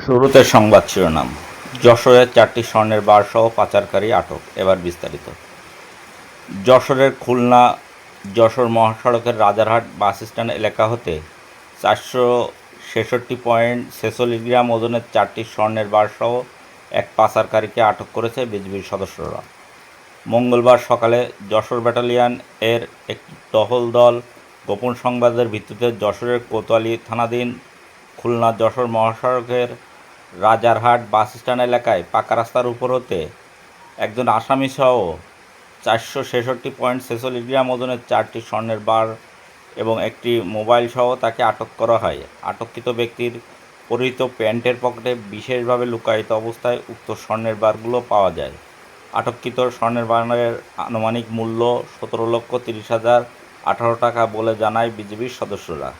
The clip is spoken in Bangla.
শুরুতে সংবাদ শিরোনাম। যশোরের 4টি স্বর্ণের বারসহ পাচারকারী আটক। এবার বিস্তারিত। যশোরের খুলনা যশোর মহাসড়কের রাজারহাট বাসস্ট্যান্ড এলাকা হতে 466.46 গ্রাম ওজনের 4টি স্বর্ণের বারসহ এক পাচারকারীকে আটক করেছে বিজিবির সদস্যরা। মঙ্গলবার সকালে যশোর ব্যাটালিয়ন এর একটি টহল দল গোপন সংবাদের ভিত্তিতে যশোরের কোতোয়ালি থানাধীন খুলনা যশোর মহাসড়কের রাজারহাট বাসস্ট্যান্ড এলাকায় পাকা রাস্তার উপর হতে একজন আসামিসহ 466.46 গ্রাম ওজনের 4টি স্বর্ণের বার এবং একটি মোবাইলসহ তাকে আটক করা হয়। আটককৃত ব্যক্তির পরিহিত প্যান্টের পকেটে বিশেষভাবে লুকায়িত অবস্থায় উক্ত স্বর্ণের বারগুলো পাওয়া যায়। আটককৃত স্বর্ণের বারের আনুমানিক মূল্য 17,30,18 টাকা বলে জানায় বিজিবির সদস্যরা।